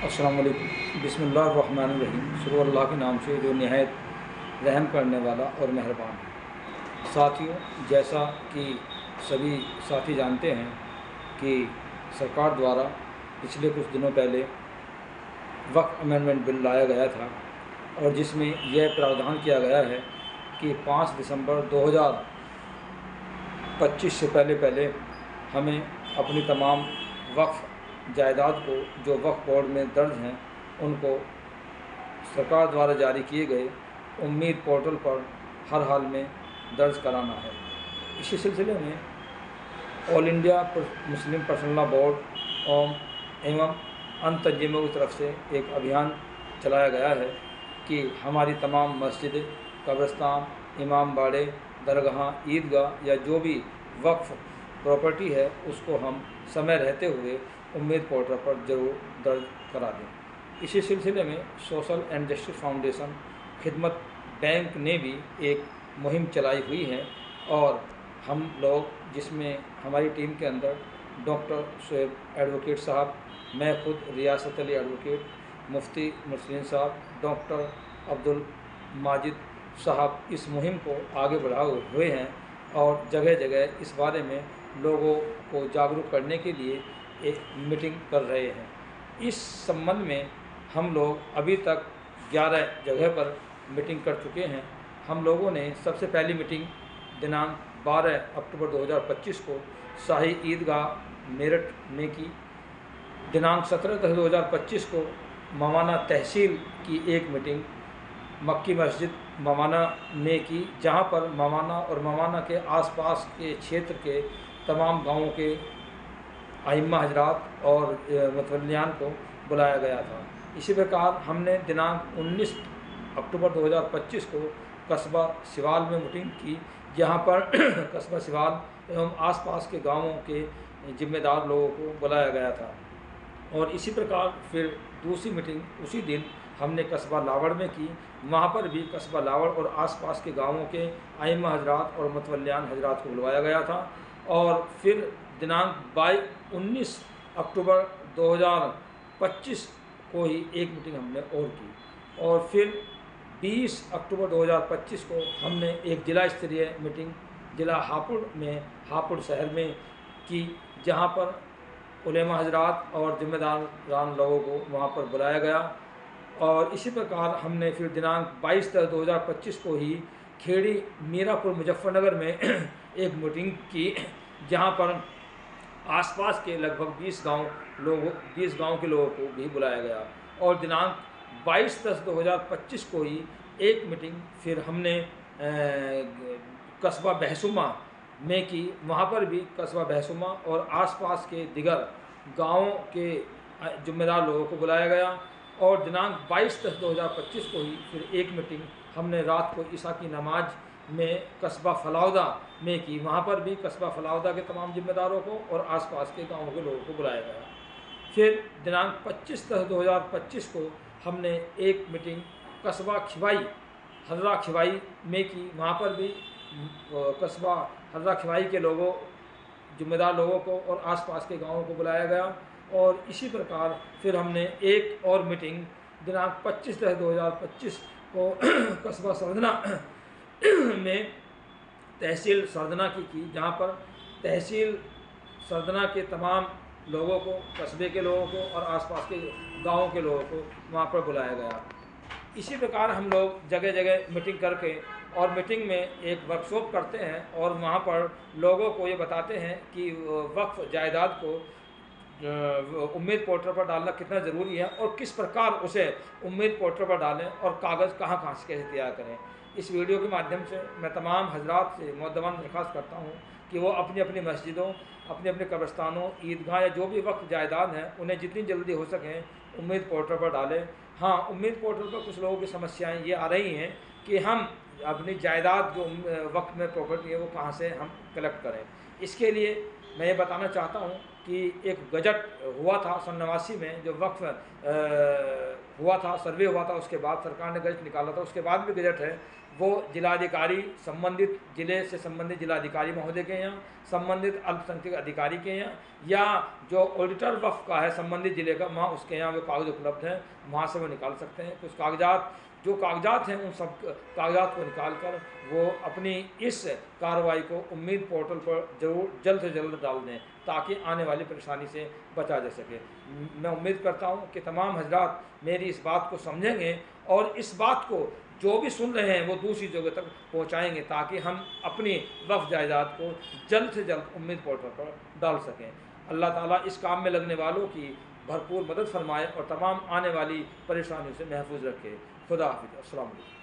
अस्सलाम वालेकुम। बिस्मिल्लाहिर्रहमानिर्रहीम। शुरू अल्लाह के नाम से जो निहायत रहम करने वाला और मेहरबान है। साथियों, जैसा कि सभी साथी जानते हैं कि सरकार द्वारा पिछले कुछ दिनों पहले वक्फ अमेंडमेंट बिल लाया गया था और जिसमें यह प्रावधान किया गया है कि 5 दिसंबर 2025 से पहले हमें अपनी तमाम वक्फ जायदाद को जो वक्फ बोर्ड में दर्ज हैं उनको सरकार द्वारा जारी किए गए उम्मीद पोर्टल पर हर हाल में दर्ज कराना है। इसी सिलसिले में all India Muslim personal law board एवं अन्य तंजीमों की तरफ से एक अभियान चलाया गया है कि हमारी तमाम मस्जिद, कब्रिस्तान, इमाम बाड़े, दरगाह, ईदगाह या जो भी वक्फ प्रॉपर्टी है उसको हम समय रहते हुए उम्मीद पोर्टल पर ज़रूर दर्ज करा दें। इसी सिलसिले में सोशल एंड जस्टिस फाउंडेशन खिदमत बैंक ने भी एक मुहिम चलाई हुई है और हम लोग जिसमें हमारी टीम के अंदर डॉक्टर शोएब एडवोकेट साहब, मैं खुद रियासत अली एडवोकेट, मुफ्ती मुस्लिम साहब, डॉक्टर अब्दुल माजिद साहब इस मुहिम को आगे बढ़ाए हुए हैं और जगह जगह इस बारे में लोगों को जागरूक करने के लिए एक मीटिंग कर रहे हैं। इस संबंध में हम लोग अभी तक 11 जगह पर मीटिंग कर चुके हैं। हम लोगों ने सबसे पहली मीटिंग दिनांक 12 अक्टूबर 2025 को शाही ईदगाह मेरठ में की। दिनांक 17/10/2025 को मवाना तहसील की एक मीटिंग मक्की मस्जिद मवाना में की, जहां पर मवाना और मवाना के आसपास के क्षेत्र के तमाम गांवों के आइम्मा हजरात और मतवल्लियान को बुलाया गया था। इसी प्रकार हमने दिनांक 19 अक्टूबर 2025 को कस्बा सिवाल में मीटिंग की, जहां पर कस्बा सिवाल एवं आसपास के गांवों के जिम्मेदार लोगों को बुलाया गया था। और इसी प्रकार फिर दूसरी मीटिंग उसी दिन हमने कस्बा लावड़ में की। वहाँ पर भी कस्बा लावड़ और आसपास के गांवों के आइम्मा हजरात और मतवल्लियान हजरात को बुलवाया गया था। और फिर दिनांक 19 अक्टूबर 2025 को ही एक मीटिंग हमने और की। और फिर 20 अक्टूबर 2025 को हमने एक जिला स्तरीय मीटिंग जिला हापुड़ में, हापुड़ शहर में की, जहाँ पर उलेमा हजरात और जिम्मेदारान लोगों को वहाँ पर बुलाया गया। और इसी प्रकार हमने फिर दिनांक 22/10/2025 को ही खेड़ी मीरापुर मुजफ्फरनगर में एक मीटिंग की, जहाँ पर आसपास के लगभग 20 गांव के लोगों को भी बुलाया गया। और दिनांक 22/10/2025 को ही एक मीटिंग फिर हमने कस्बा बहसुमा में की। वहाँ पर भी कस्बा बहसुमा और आसपास के दिगर गाँवों के जिम्मेदार लोगों को बुलाया गया। और दिनांक 22/10/2025 को ही फिर एक मीटिंग हमने रात को ईशा की नमाज में कस्बा फलाउदा में की। वहाँ पर भी कस्बा फलाउदा के तमाम जिम्मेदारों को और आसपास के गाँवों के लोगों को बुलाया गया। फिर दिनांक 25/10/2025 को हमने एक मीटिंग कस्बा खिवाई हर्रा खिवाई में की। वहाँ पर भी कस्बा हर्रा खिवाई के लोगों जिम्मेदार लोगों को और आसपास के गाँवों को बुलाया गया। और इसी प्रकार फिर हमने एक और मीटिंग दिनांक 25/10/2025 को कस्बा सरदना में तहसील सरदना की, जहाँ पर तहसील सरदना के तमाम लोगों को, कस्बे के लोगों को और आसपास के गाँवों के लोगों को वहाँ पर बुलाया गया। इसी प्रकार हम लोग जगह जगह मीटिंग करके और मीटिंग में एक वर्कशॉप करते हैं और वहाँ पर लोगों को ये बताते हैं कि वक्फ जायदाद को उम्मीद पोर्टल पर डालना कितना ज़रूरी है और किस प्रकार उसे उम्मीद पोर्टल पर डालें और कागज़ कहाँ कहाँ से कैसे तैयार करें। इस वीडियो के माध्यम से मैं तमाम हजरात से मुअद्दबान दरख्वास्त करता हूँ कि वो अपनी अपनी मस्जिदों, अपने अपने कब्रिस्तानों, ईदगाह या जो भी वक्त जायदाद हैं उन्हें जितनी जल्दी हो सकें उम्मीद पोर्टल पर डालें। हाँ, उम्मीद पोर्टल पर कुछ लोगों की समस्याएँ ये आ रही हैं कि हम अपनी जायदाद जो वक्त में प्रॉपर्टी है वो कहाँ से हम कलेक्ट करें। इसके लिए मैं ये बताना चाहता हूँ कि एक गजट हुआ था सन 89 में, जो वक्फ हुआ था, सर्वे हुआ था, उसके बाद सरकार ने गजट निकाला था, उसके बाद भी गजट है। वो जिलाधिकारी संबंधित ज़िले से संबंधित जिलाधिकारी महोदय के यहाँ, संबंधित अल्पसंख्यक अधिकारी के यहाँ, या जो ऑडिटर वक्फ का है संबंधित ज़िले का, वहाँ उसके यहाँ वो कागज़ उपलब्ध हैं, वहाँ से वो निकाल सकते हैं। कुछ कागजात जो कागजात हैं उन सब कागजात को निकाल कर वो अपनी इस कार्रवाई को उम्मीद पोर्टल पर जरूर जल्द से जल्द डाल दें ताकि आने वाली परेशानी से बचा जा सके। मैं उम्मीद करता हूँ कि तमाम हजरात मेरी इस बात को समझेंगे और इस बात को जो भी सुन रहे हैं वो दूसरी जगह तक पहुँचाएँगे ताकि हम अपनी वक्फ जायदाद को जल्द से जल्द उम्मीद पोर्टल पर डाल सकें। अल्लाह ताला इस काम में लगने वालों की भरपूर मदद फरमाए और तमाम आने वाली परेशानियों से महफूज रखे। खुदा हाफिज़। अस्सलाम वालेकुम।